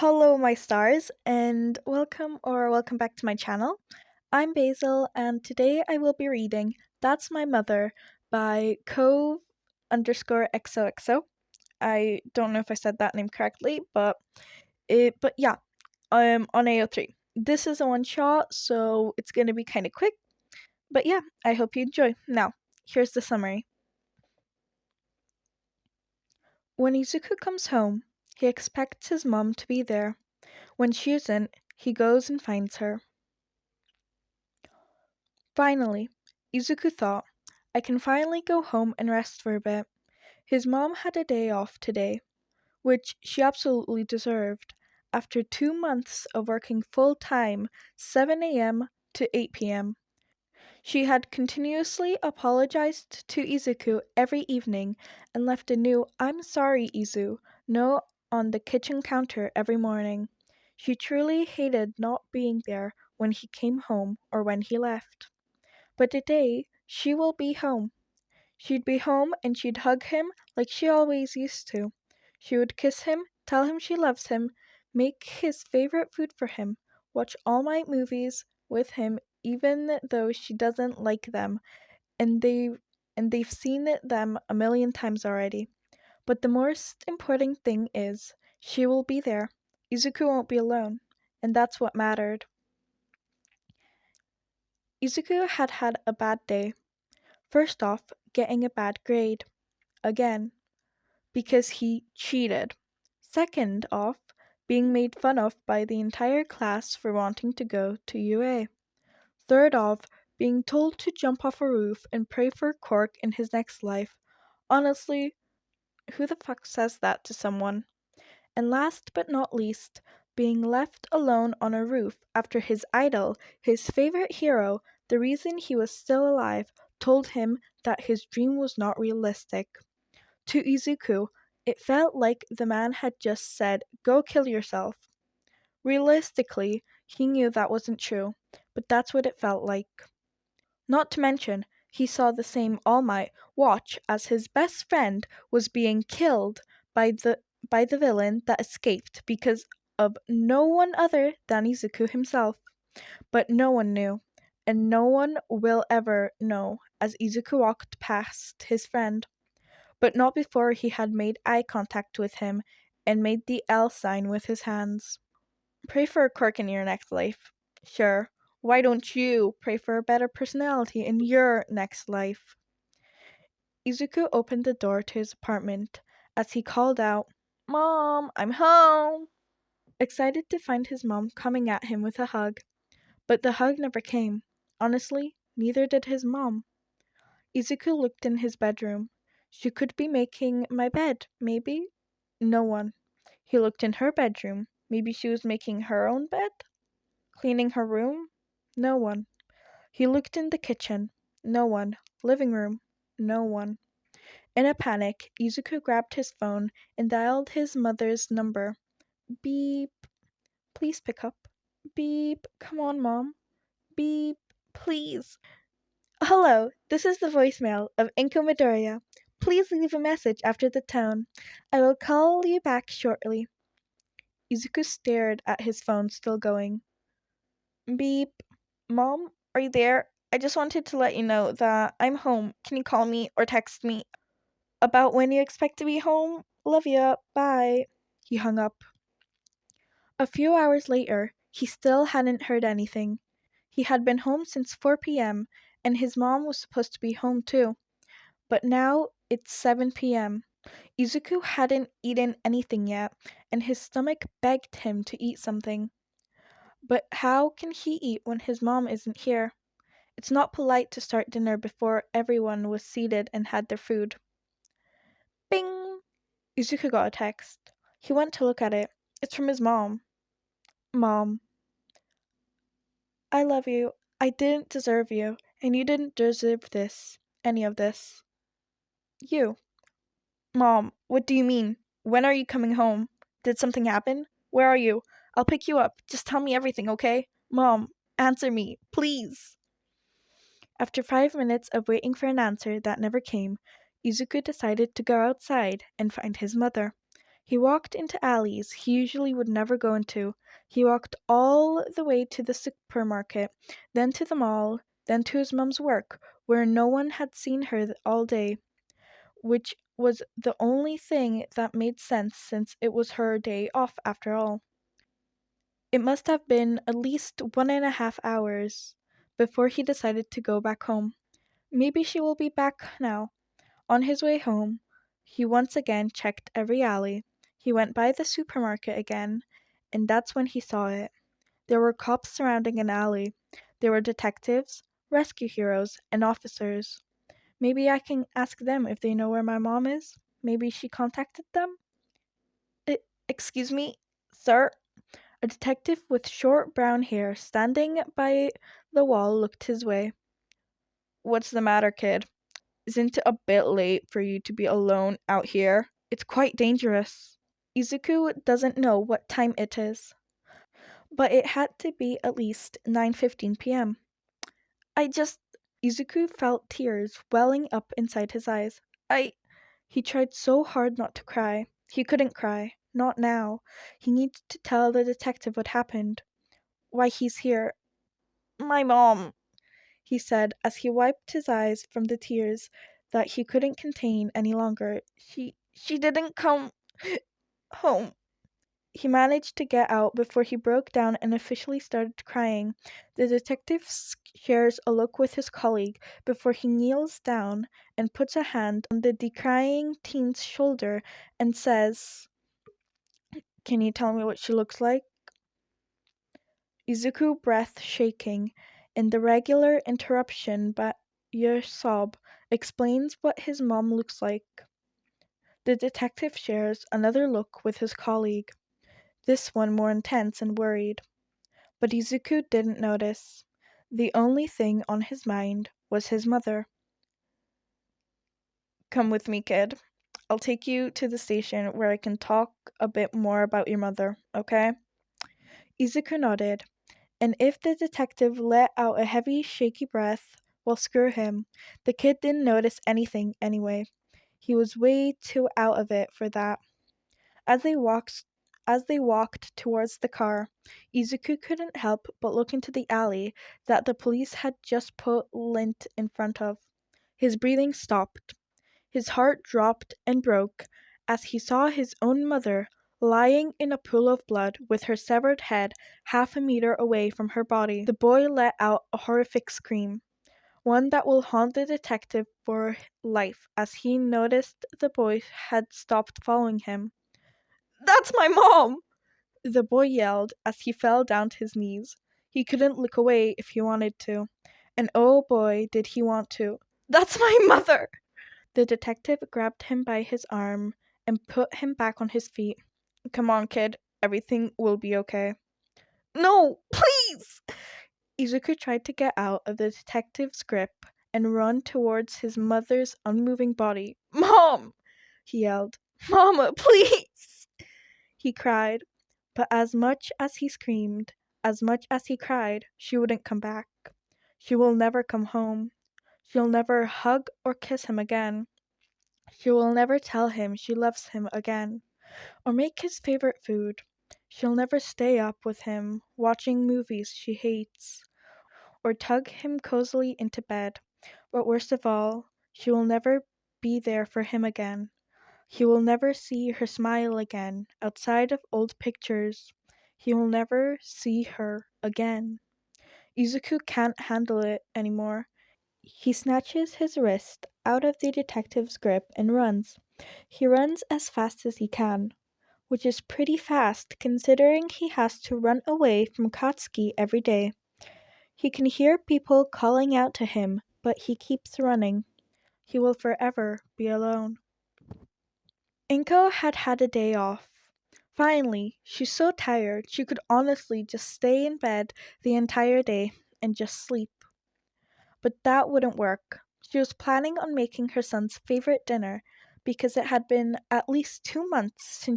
Hello, my stars, and welcome back to my channel. I'm Basil, and today I will be reading That's My Mother by Cove_XOXO. I don't know if I said that name correctly, but yeah, on AO3. This is a one shot, so it's gonna be kind of quick, but yeah, I hope you enjoy. Now, here's the summary. When Izuku comes home, he expects his mom to be there. When she isn't, he goes and finds her. Finally, Izuku thought, I can finally go home and rest for a bit. His mom had a day off today, which she absolutely deserved, after 2 months of working full-time 7 a.m. to 8 p.m. She had continuously apologized to Izuku every evening and left a new "I'm sorry, Izu" note on the kitchen counter every morning. She truly hated not being there when he came home or when he left. But today she will be home. She'd be home and she'd hug him like she always used to. She would kiss him, tell him she loves him, make his favorite food for him, watch all night movies with him even though she doesn't like them and they've seen them a million times already. But the most important thing is she will be there. Izuku won't be alone, and that's what mattered. Izuku had a bad day. First off, getting a bad grade. Again. Because he cheated. Second off, being made fun of by the entire class for wanting to go to UA. Third off, being told to jump off a roof and pray for Cork in his next life. Honestly, who the fuck says that to someone? And last but not least, being left alone on a roof after his idol, his favorite hero, the reason he was still alive, told him that his dream was not realistic. To Izuku, it felt like the man had just said, "Go kill yourself." Realistically, he knew that wasn't true, but that's what it felt like. Not to mention, he saw the same All Might watch as his best friend was being killed by the villain that escaped because of no one other than Izuku himself. But no one knew, and no one will ever know as Izuku walked past his friend. But not before he had made eye contact with him and made the L sign with his hands. Pray for a quirk in your next life. Sure, why don't you pray for a better personality in your next life? Izuku opened the door to his apartment as he called out, "Mom, I'm home!" Excited to find his mom coming at him with a hug. But the hug never came. Honestly, neither did his mom. Izuku looked in his bedroom. She could be making my bed, maybe? No one. He looked in her bedroom. Maybe she was making her own bed? Cleaning her room? No one. He looked in the kitchen. No one. Living room? No one. In a panic, Izuku grabbed his phone and dialed his mother's number. Beep. Please pick up. Beep. Come on, Mom. Beep. Please. Hello, this is the voicemail of Inko Midoriya. Please leave a message after the tone. I will call you back shortly. Izuku stared at his phone still going. Beep. Mom, are you there? I just wanted to let you know that I'm home. Can you call me or text me about when you expect to be home? Love ya. Bye. He hung up. A few hours later, he still hadn't heard anything. He had been home since 4 p.m., and his mom was supposed to be home too. But now it's 7 p.m. Izuku hadn't eaten anything yet, and his stomach begged him to eat something. But how can he eat when his mom isn't here? It's not polite to start dinner before everyone was seated and had their food. Bing! Izuku got a text. He went to look at it. It's from his mom. Mom. I love you. I didn't deserve you, and you didn't deserve this. Any of this. You. Mom, what do you mean? When are you coming home? Did something happen? Where are you? I'll pick you up. Just tell me everything, okay? Mom, answer me, please. After 5 minutes of waiting for an answer that never came, Izuku decided to go outside and find his mother. He walked into alleys he usually would never go into. He walked all the way to the supermarket, then to the mall, then to his mom's work, where no one had seen her all day, which was the only thing that made sense since it was her day off after all. It must have been at least 1.5 hours before he decided to go back home. Maybe she will be back now. On his way home, he once again checked every alley. He went by the supermarket again, and that's when he saw it. There were cops surrounding an alley. There were detectives, rescue heroes, and officers. Maybe I can ask them if they know where my mom is. Maybe she contacted them? Excuse me, sir? A detective with short brown hair standing by the wall looked his way. What's the matter, kid? Isn't it a bit late for you to be alone out here? It's quite dangerous. Izuku doesn't know what time it is, but it had to be at least 9:15 p.m. Izuku felt tears welling up inside his eyes. He tried so hard not to cry. He couldn't cry. Not now. He needed to tell the detective what happened. Why he's here. My mom, he said as he wiped his eyes from the tears that he couldn't contain any longer. She didn't come home. He managed to get out before he broke down and officially started crying. The detective shares a look with his colleague before he kneels down and puts a hand on the decrying teen's shoulder and says, "Can you tell me what she looks like?" Izuku, breath shaking, in the regular interruption by your sob, explains what his mom looks like. The detective shares another look with his colleague, this one more intense and worried. But Izuku didn't notice. The only thing on his mind was his mother. Come with me, kid. I'll take you to the station where I can talk a bit more about your mother, okay? Izuku nodded, and if the detective let out a heavy, shaky breath, well, screw him. The kid didn't notice anything anyway. He was way too out of it for that. As they walked towards the car, Izuku couldn't help but look into the alley that the police had just put lint in front of. His breathing stopped. His heart dropped and broke as he saw his own mother lying in a pool of blood with her severed head half a meter away from her body. The boy let out a horrific scream, one that will haunt the detective for life as he noticed the boy had stopped following him. "That's my mom!" the boy yelled as he fell down to his knees. He couldn't look away if he wanted to. And oh boy, did he want to. "That's my mother!" The detective grabbed him by his arm and put him back on his feet. "Come on, kid. Everything will be okay." "No, please!" Izuku tried to get out of the detective's grip and run towards his mother's unmoving body. "Mom!" he yelled. "Mama, please!" he cried. But as much as he screamed, as much as he cried, she wouldn't come back. She will never come home. She'll never hug or kiss him again. She will never tell him she loves him again, or make his favorite food. She'll never stay up with him, watching movies she hates, or tug him cozily into bed. But worst of all, she will never be there for him again. He will never see her smile again, outside of old pictures. He will never see her again. Izuku can't handle it anymore. He snatches his wrist out of the detective's grip and runs. He runs as fast as he can, which is pretty fast considering he has to run away from Katsuki every day. He can hear people calling out to him, but he keeps running. He will forever be alone. Inko had had a day off. Finally, she's so tired she could honestly just stay in bed the entire day and just sleep. But that wouldn't work. She was planning on making her son's favorite dinner because it had been at least 2 months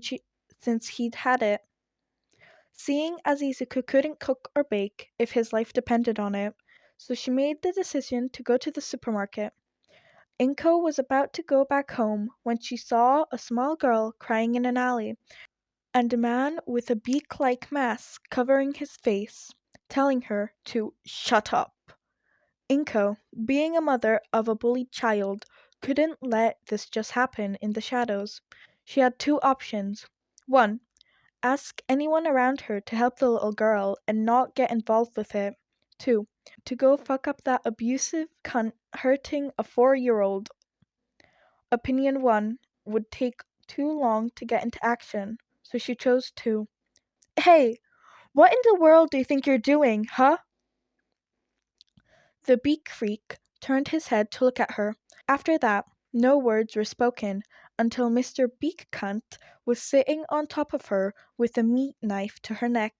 since he'd had it. Seeing as Izuku couldn't cook or bake if his life depended on it, so she made the decision to go to the supermarket. Inko was about to go back home when she saw a small girl crying in an alley, and a man with a beak-like mask covering his face, telling her to shut up. Inko, being a mother of a bullied child, couldn't let this just happen in the shadows. She had two options. 1. Ask anyone around her to help the little girl and not get involved with it. 2. To go fuck up that abusive cunt hurting a 4-year-old. Opinion 1 would take too long to get into action, so she chose 2. Hey, what in the world do you think you're doing, huh? The beak freak turned his head to look at her. After that, no words were spoken until Mr. Beak Cunt was sitting on top of her with a meat knife to her neck.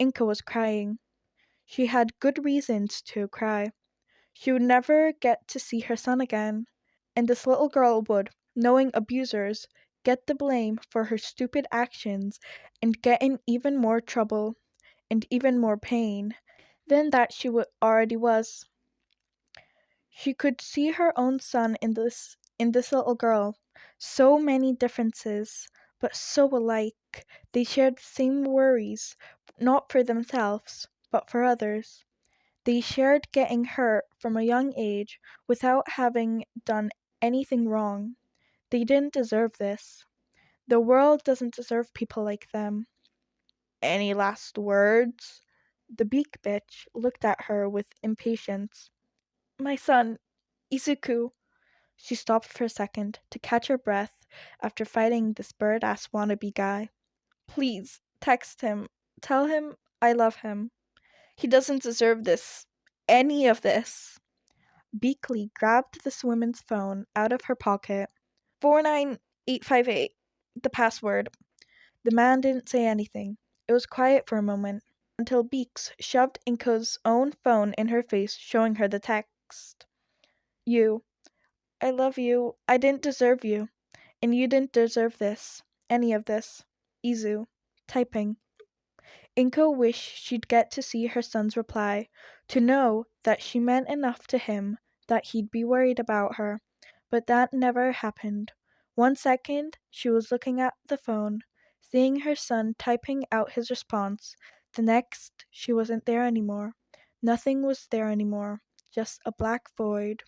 Inka was crying. She had good reasons to cry. She would never get to see her son again, and this little girl would, knowing abusers, get the blame for her stupid actions and get in even more trouble and even more pain than that she already was. She could see her own son in this little girl. So many differences, but so alike. They shared the same worries, not for themselves, but for others. They shared getting hurt from a young age without having done anything wrong. They didn't deserve this. The world doesn't deserve people like them. Any last words? The beak bitch looked at her with impatience. My son, Izuku. She stopped for a second to catch her breath after fighting this bird-ass wannabe guy. Please, text him. Tell him I love him. He doesn't deserve this. Any of this. Beakley grabbed this woman's phone out of her pocket. 49858. The password. The man didn't say anything. It was quiet for a moment, until Beaks shoved Inko's own phone in her face, showing her the text. You. I love you. I didn't deserve you. And you didn't deserve this. Any of this. Izu. Typing. Inko wished she'd get to see her son's reply, to know that she meant enough to him that he'd be worried about her. But that never happened. 1 second, she was looking at the phone, seeing her son typing out his response. The next, she wasn't there anymore. Nothing was there anymore. Just a black void.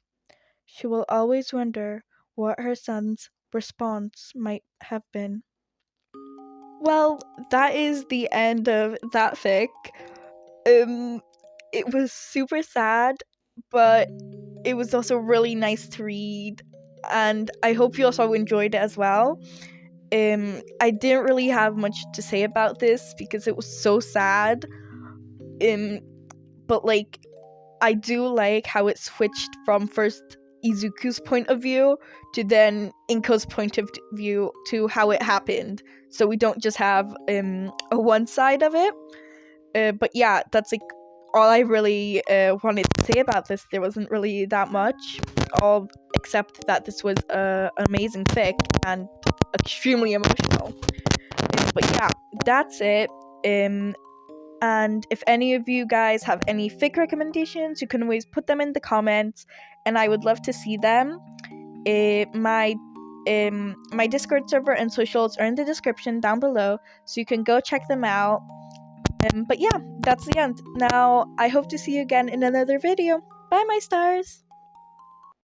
She will always wonder what her son's response might have been. Well, that is the end of that fic. It was super sad, but it was also really nice to read, and I hope you also enjoyed it as well. I didn't really have much to say about this because it was so sad. But like, I do like how it switched from first Izuku's point of view to then Inko's point of view to how it happened. So we don't just have a one side of it. But yeah, that's like all I really wanted to say about this. There wasn't really that much, all except that this was an amazing fic and extremely emotional. But yeah, that's it. And if any of you guys have any fic recommendations, you can always put them in the comments, and I would love to see them. My Discord server and socials are in the description down below, so you can go check them out. But yeah, that's the end. Now, I hope to see you again in another video. Bye, my stars!